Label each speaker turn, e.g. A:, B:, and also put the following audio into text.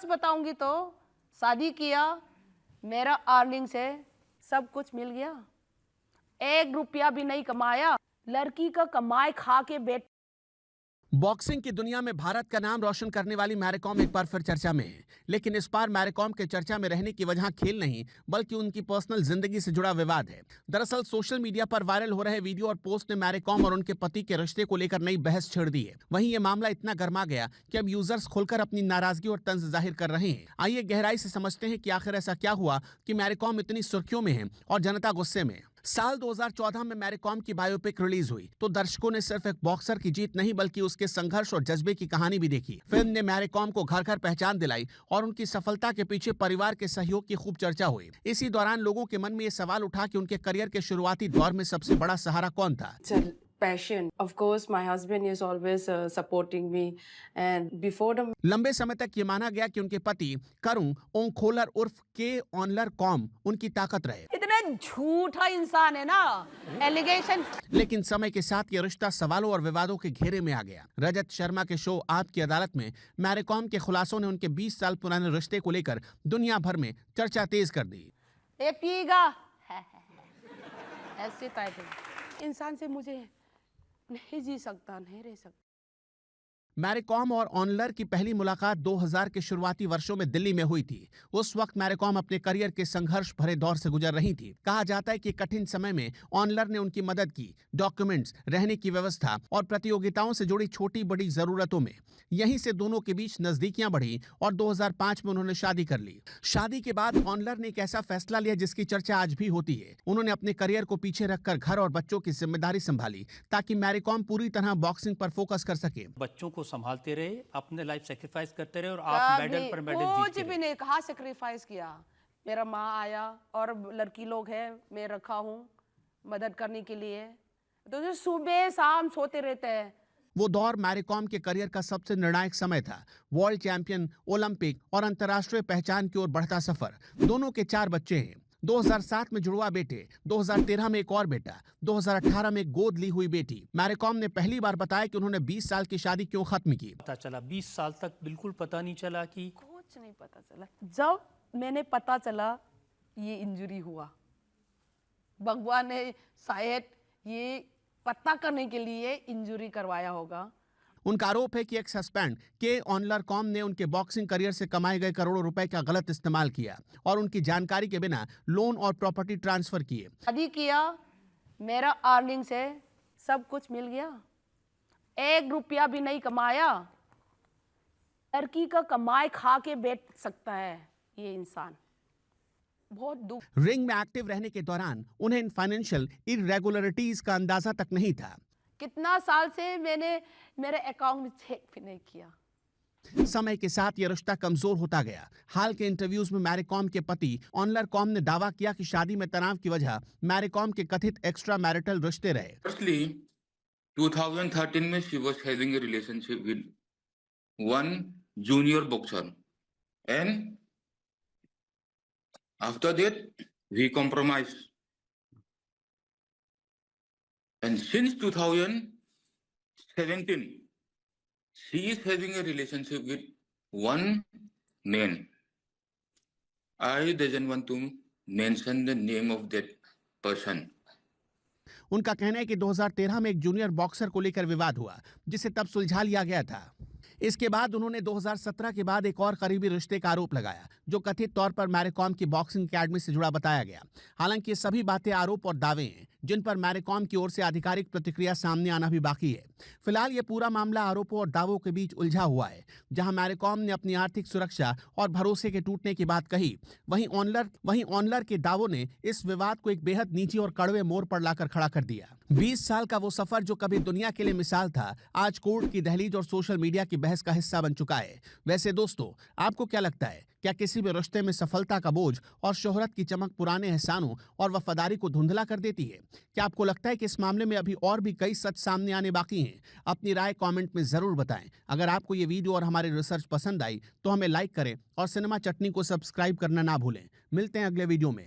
A: सच बताऊंगी तो शादी किया, मेरा अर्निंग से सब कुछ मिल गया, 1 रुपया भी नहीं कमाया, लड़की का कमाए खा के बेट।
B: बॉक्सिंग की दुनिया में भारत का नाम रोशन करने वाली मैरी कॉम एक बार फिर चर्चा में है। लेकिन इस बार मैरी कॉम के चर्चा में रहने की वजह खेल नहीं बल्कि उनकी पर्सनल जिंदगी से जुड़ा विवाद है। दरअसल सोशल मीडिया पर वायरल हो रहे वीडियो और पोस्ट ने मैरी कॉम और उनके पति के रिश्ते को लेकर नई बहस छेड़ दी है। वहीं ये मामला इतना गर्मा गया कि अब यूजर्स खुलकर अपनी नाराजगी और तंज जाहिर कर रहे हैं। आइए गहराई से समझते हैं कि आखिर ऐसा क्या हुआ कि मैरी कॉम इतनी सुर्खियों में है और जनता गुस्से में। साल 2014 में मैरी कॉम की बायोपिक रिलीज हुई तो दर्शकों ने सिर्फ एक बॉक्सर की जीत नहीं बल्कि उसके संघर्ष और जज्बे की कहानी भी देखी। फिल्म ने मैरी कॉम को घर घर पहचान दिलाई और उनकी सफलता के पीछे परिवार के सहयोग की खूब चर्चा हुई। इसी दौरान लोगों के मन में ये सवाल उठा कि उनके करियर के शुरुआती दौर में सबसे बड़ा सहारा कौन था।
C: Passion. Of course, my husband is always supporting me, and before the
B: लंबे समय तक ये माना गया कि उनके पति करुण ओंखोलर उर्फ के ऑनलर कॉम उनकी ताकत रहे।
A: इतना झूठा इंसान है ना, एलिगेशन।
B: लेकिन समय के साथ ये रिश्ता सवालों और विवादों के घेरे में आ गया। रजत शर्मा के शो आपकी अदालत में मैरी कॉम के खुलासों ने उनके 20 साल पुराने रिश्ते को लेकर दुनिया भर में चर्चा तेज कर दी।
A: ये पिएगा ऐसे टाइप इंसान से मुझे नहीं जी सकता, नहीं रह सकता।
B: मैरी कॉम और ऑनलर की पहली मुलाकात 2000 के शुरुआती वर्षों में दिल्ली में हुई थी। उस वक्त मैरी कॉम अपने करियर के संघर्ष भरे दौर से गुजर रही थी। कहा जाता है कि कठिन समय में ऑनलर ने उनकी मदद की, डॉक्यूमेंट्स, रहने की व्यवस्था और प्रतियोगिताओं से जुड़ी छोटी बड़ी जरूरतों में। यहीं से दोनों के बीच नजदीकियां बढ़ी और 2005 में उन्होंने शादी कर ली। शादी के बाद ऑनलर ने एक ऐसा फैसला लिया जिसकी चर्चा आज भी होती है। उन्होंने अपने करियर को पीछे रखकर घर और बच्चों की जिम्मेदारी संभाली ताकि मैरी कॉम पूरी तरह बॉक्सिंग पर फोकस कर सके।
D: बच्चों को संभालते रहे, अपने लाइफ सेक्रीफाइस करते रहे और आप मेडल पर मेडल जीतते रहे।
A: कुछ भी नहीं कहा, सेक्रीफाइस किया। मेरा माँ आया और लड़की लोग है, मैं रखा हूँ मदद करने के लिए, तो सुबह शाम सोते रहते हैं।
B: वो दौर मैरी कॉम के करियर का सबसे निर्णायक समय था। वर्ल्ड चैंपियन, ओलंपिक और अंतर्राष्ट्रीय पहचान की ओर बढ़ता सफर। दोनों के 4 बच्चे हैं। 2007 में जुड़वा बेटे, 2013 में एक और बेटा, 2018 में गोद ली हुई बेटी। मैरी कॉम ने पहली बार बताया कि उन्होंने 20 साल की शादी क्यों खत्म की।
D: पता चला 20 साल तक बिल्कुल पता नहीं चला कि
A: कुछ नहीं पता चला। जब मैंने पता चला ये इंजरी हुआ, भगवान ने शायद ये पता करने के लिए इंजरी करवाया होगा।
B: उनका आरोप है कि एक्स हस्बैंड के ऑनलर कॉम ने उनके बॉक्सिंग करियर से कमाए गए करोड़ों रुपए का गलत इस्तेमाल किया और उनकी जानकारी के बिना लोन और प्रॉपर्टी ट्रांसफर किए।
A: शादी किया, मेरा अर्निंग से सब कुछ मिल गया, 1 रुपया भी नहीं कमाया, लड़की का कमाए खा के बैठ सकता है ये इंसान। बहुत दुख।
B: रिंग में एक्टिव रहने के दौरान उन्हें इन फाइनेंशियल इरेगुलरिटीज का अंदाजा तक नहीं था।
A: कितना साल से मैंने मेरे अकाउंट में चेक भी नहीं किया।
B: समय के साथ यह रिश्ता कमजोर होता गया। हाल के इंटरव्यूज में मैरी कॉम के पति ऑनलर कॉम ने दावा किया कि शादी में तनाव की वजह मैरी कॉम के कथित एक्स्ट्रा मैरिटल रिश्ते रहे।
E: Firstly, 2013 में she was having a relationship with one junior boxer, and after that we compromised. And since 2017, she is having a relationship with one man. I doesn't want to mention the name of that person.
B: उनका कहना है कि 2013 में एक junior boxer को लेकर विवाद हुआ जिसे तब सुलझा लिया गया था। इसके बाद उन्होंने 2017 के बाद एक और करीबी रिश्ते का आरोप लगाया जो कथित तौर पर मैरी कॉम की बॉक्सिंग अकेडमी से जुड़ा बताया गया। हालांकि ये सभी बातें आरोप और दावे हैं जिन पर मैरी कॉम की ओर से आधिकारिक प्रतिक्रिया सामने आना भी बाकी है। फिलहाल ये पूरा मामला आरोपों और दावों के बीच उलझा हुआ है। जहां मैरी कॉम ने अपनी आर्थिक सुरक्षा और भरोसे के टूटने की बात कही, वहीं ऑनलर के दावों ने इस विवाद को एक बेहद नीची और कड़वे मोड़ पर लाकर खड़ा कर दिया। 20 साल का वो सफर जो कभी दुनिया के लिए मिसाल था, आज कोर्ट की दहलीज और सोशल मीडिया की बहस का हिस्सा बन चुका है। वैसे दोस्तों, आपको क्या लगता है? क्या किसी भी रिश्ते में सफलता का बोझ और शोहरत की चमक पुराने एहसानों और वफादारी को धुंधला कर देती है? क्या आपको लगता है कि इस मामले में अभी और भी कई सच सामने आने बाकी हैं? अपनी राय कमेंट में जरूर बताएं। अगर आपको ये वीडियो और हमारी रिसर्च पसंद आई तो हमें लाइक करें और सिनेमा चटनी को सब्सक्राइब करना ना भूलें। मिलते हैं अगले वीडियो में।